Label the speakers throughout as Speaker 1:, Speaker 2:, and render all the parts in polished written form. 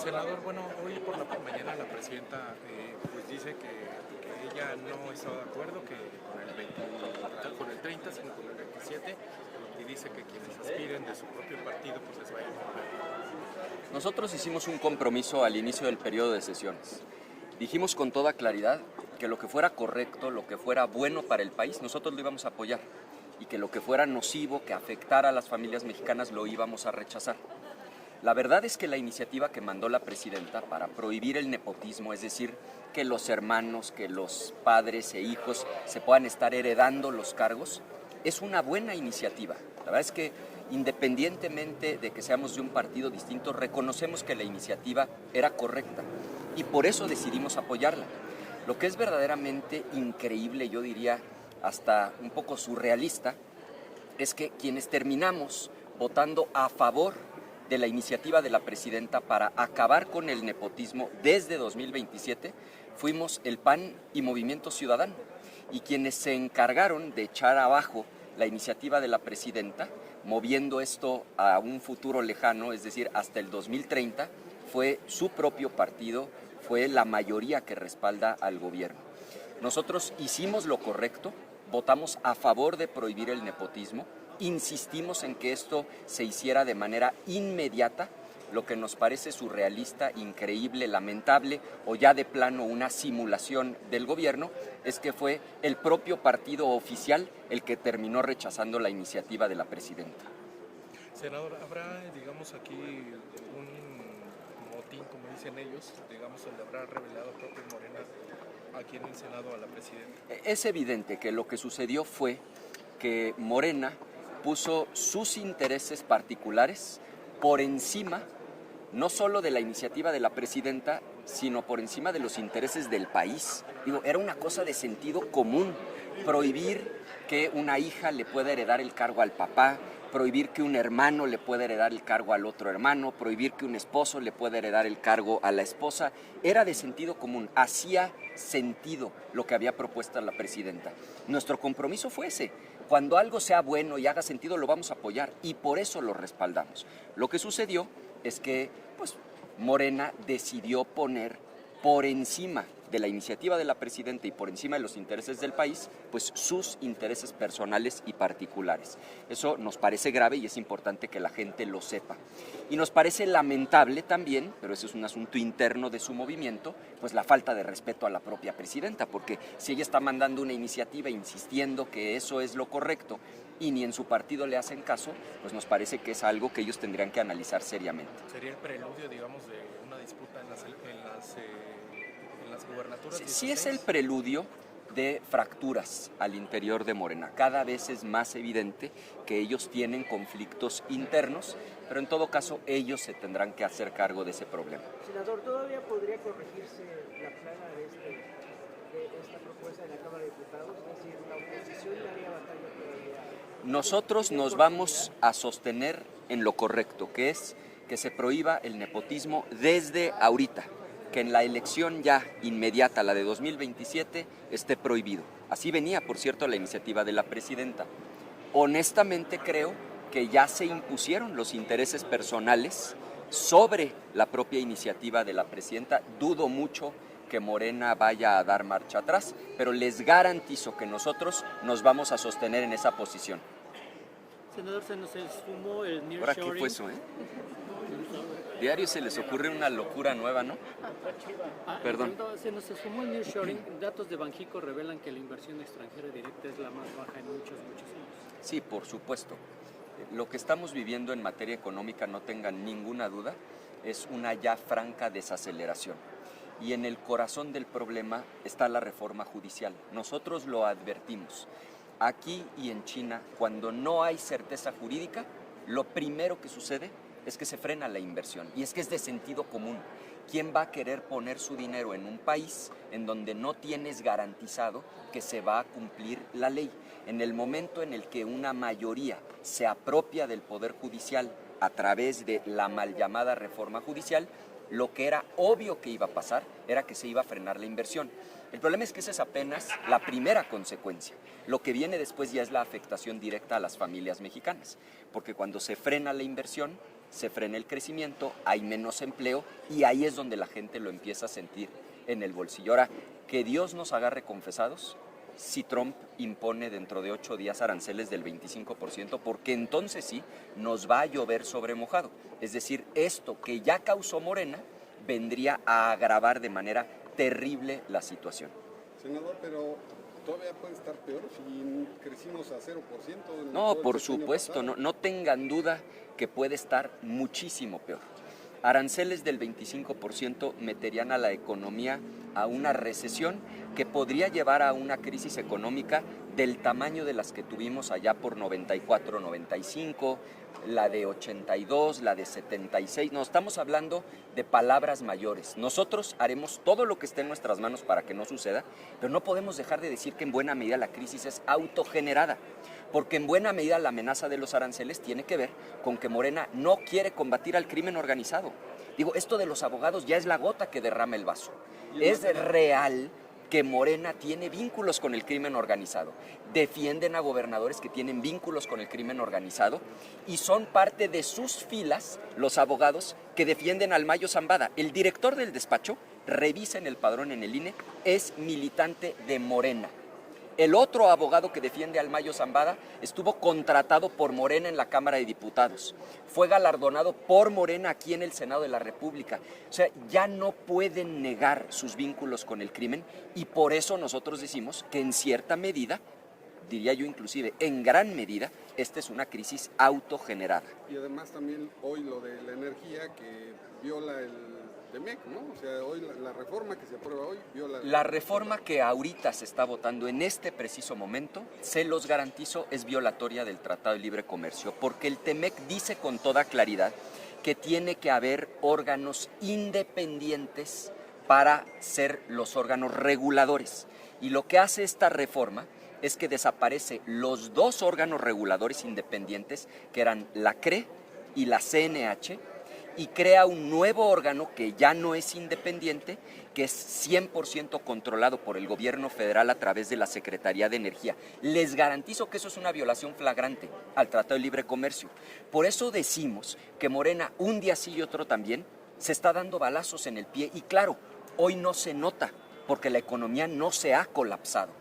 Speaker 1: Senador, bueno, hoy por la mañana la presidenta pues dice que ella no está de acuerdo que con el 30, sino con el 27, y dice que quienes aspiren de su propio partido pues les vayan a mover.
Speaker 2: Nosotros hicimos un compromiso al inicio del periodo de sesiones. Dijimos con toda claridad que lo que fuera correcto, lo que fuera bueno para el país, nosotros lo íbamos a apoyar, y que lo que fuera nocivo, que afectara a las familias mexicanas, lo íbamos a rechazar. La verdad es que la iniciativa que mandó la presidenta para prohibir el nepotismo, es decir, que los hermanos, que los padres e hijos se puedan estar heredando los cargos, es una buena iniciativa. La verdad es que independientemente de que seamos de un partido distinto, reconocemos que la iniciativa era correcta y por eso decidimos apoyarla. Lo que es verdaderamente increíble, yo diría hasta un poco surrealista, es que quienes terminamos votando a favor de la iniciativa de la presidenta para acabar con el nepotismo desde 2027 fuimos el PAN y Movimiento Ciudadano, y quienes se encargaron de echar abajo la iniciativa de la presidenta, moviendo esto a un futuro lejano, es decir, hasta el 2030, fue su propio partido, fue la mayoría que respalda al gobierno. Nosotros hicimos lo correcto, votamos a favor de prohibir el nepotismo, insistimos en que esto se hiciera de manera inmediata. Lo que nos parece surrealista, increíble, lamentable o ya de plano una simulación del gobierno es que fue el propio partido oficial el que terminó rechazando la iniciativa de la presidenta.
Speaker 1: Senador, ¿habrá, digamos, aquí un motín, como dicen ellos, digamos, donde habrá revelado el propio Morena aquí en el Senado a la presidenta?
Speaker 2: Es evidente que lo que sucedió fue que Morena puso sus intereses particulares por encima no solo de la iniciativa de la presidenta, sino por encima de los intereses del país. Digo, era una cosa de sentido común, prohibir que una hija le pueda heredar el cargo al papá, prohibir que un hermano le pueda heredar el cargo al otro hermano, prohibir que un esposo le pueda heredar el cargo a la esposa, era de sentido común, hacía sentido lo que había propuesto la presidenta. Nuestro compromiso fue ese. Cuando algo sea bueno y haga sentido lo vamos a apoyar y por eso lo respaldamos. Lo que sucedió es que Morena decidió poner por encima de la iniciativa de la presidenta y por encima de los intereses del país, pues sus intereses personales y particulares. Eso nos parece grave y es importante que la gente lo sepa. Y nos parece lamentable también, pero ese es un asunto interno de su movimiento, pues la falta de respeto a la propia presidenta, porque si ella está mandando una iniciativa insistiendo que eso es lo correcto y ni en su partido le hacen caso, pues nos parece que es algo que ellos tendrían que analizar seriamente.
Speaker 1: ¿Sería el preludio, digamos, de una disputa en las gubernaturas?
Speaker 2: Sí es el preludio de fracturas al interior de Morena. Cada vez es más evidente que ellos tienen conflictos internos, pero en todo caso ellos se tendrán que hacer cargo de ese problema.
Speaker 3: Senador, ¿todavía podría corregirse la plaga de esta propuesta de la Cámara de Diputados? Es decir, la oposición daría batalla todavía.
Speaker 2: Nosotros nos vamos a sostener en lo correcto, que es que se prohíba el nepotismo desde ahorita, que en la elección ya inmediata, la de 2027, esté prohibido. Así venía, por cierto, la iniciativa de la presidenta. Honestamente creo que ya se impusieron los intereses personales sobre la propia iniciativa de la presidenta. Dudo mucho que Morena vaya a dar marcha atrás, pero les garantizo que nosotros nos vamos a sostener en esa posición.
Speaker 4: Senador, se nos sumó el nearshoring.
Speaker 2: ¿Ahora qué fue eso, Diario se les ocurre una locura nueva, ¿no? Perdón.
Speaker 4: Se nos sumó el nearshoring. Datos de Banjico revelan que la inversión extranjera directa es la más baja en muchos años.
Speaker 2: Sí, por supuesto. Lo que estamos viviendo en materia económica, no tengan ninguna duda, es una ya franca desaceleración. Y en el corazón del problema está la reforma judicial. Nosotros lo advertimos. Aquí y en China, cuando no hay certeza jurídica, lo primero que sucede es que se frena la inversión. Y es que es de sentido común. ¿Quién va a querer poner su dinero en un país en donde no tienes garantizado que se va a cumplir la ley? En el momento en el que una mayoría se apropia del Poder Judicial a través de la mal llamada reforma judicial, lo que era obvio que iba a pasar era que se iba a frenar la inversión. El problema es que esa es apenas la primera consecuencia. Lo que viene después ya es la afectación directa a las familias mexicanas, porque cuando se frena la inversión, se frena el crecimiento, hay menos empleo y ahí es donde la gente lo empieza a sentir en el bolsillo. Ahora, que Dios nos agarre confesados si Trump impone dentro de 8 días aranceles del 25%, porque entonces sí nos va a llover sobre mojado. Es decir, esto que ya causó Morena vendría a agravar de manera terrible la situación.
Speaker 5: Senador, pero todavía puede estar peor si crecimos a 0%.
Speaker 2: No, por supuesto, no tengan duda que puede estar muchísimo peor. Aranceles del 25% meterían a la economía a una recesión que podría llevar a una crisis económica del tamaño de las que tuvimos allá por 94, 95, la de 82, la de 76. No, estamos hablando de palabras mayores. Nosotros haremos todo lo que esté en nuestras manos para que no suceda, pero no podemos dejar de decir que en buena medida la crisis es autogenerada, porque en buena medida la amenaza de los aranceles tiene que ver con que Morena no quiere combatir al crimen organizado. Digo, esto de los abogados ya es la gota que derrama el vaso. Es real que Morena tiene vínculos con el crimen organizado. Defienden a gobernadores que tienen vínculos con el crimen organizado y son parte de sus filas los abogados que defienden al Mayo Zambada. El director del despacho, revisen el padrón en el INE, es militante de Morena. El otro abogado que defiende al Mayo Zambada estuvo contratado por Morena en la Cámara de Diputados. Fue galardonado por Morena aquí en el Senado de la República. O sea, ya no pueden negar sus vínculos con el crimen y por eso nosotros decimos que en cierta medida, diría yo inclusive en gran medida, esta es una crisis autogenerada.
Speaker 5: Y además también hoy lo de la energía que viola el TEMEC, ¿no? O sea, hoy la reforma que se aprueba hoy viola...
Speaker 2: La reforma que ahorita se está votando en este preciso momento, se los garantizo, es violatoria del Tratado de Libre Comercio, porque el TEMEC dice con toda claridad que tiene que haber órganos independientes para ser los órganos reguladores. Y lo que hace esta reforma es que desaparece los dos órganos reguladores independientes, que eran la CRE y la CNH, y crea un nuevo órgano que ya no es independiente, que es 100% controlado por el gobierno federal a través de la Secretaría de Energía. Les garantizo que eso es una violación flagrante al Tratado de Libre Comercio. Por eso decimos que Morena, un día sí y otro también, se está dando balazos en el pie. Y claro, hoy no se nota, porque la economía no se ha colapsado.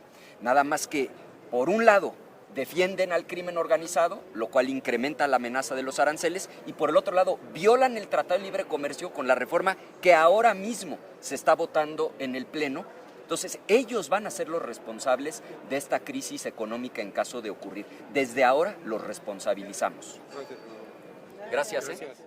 Speaker 2: Nada más que, por un lado, defienden al crimen organizado, lo cual incrementa la amenaza de los aranceles, y por el otro lado violan el Tratado de Libre Comercio con la reforma que ahora mismo se está votando en el Pleno. Entonces ellos van a ser los responsables de esta crisis económica en caso de ocurrir. Desde ahora los responsabilizamos.
Speaker 5: Gracias.
Speaker 2: Gracias.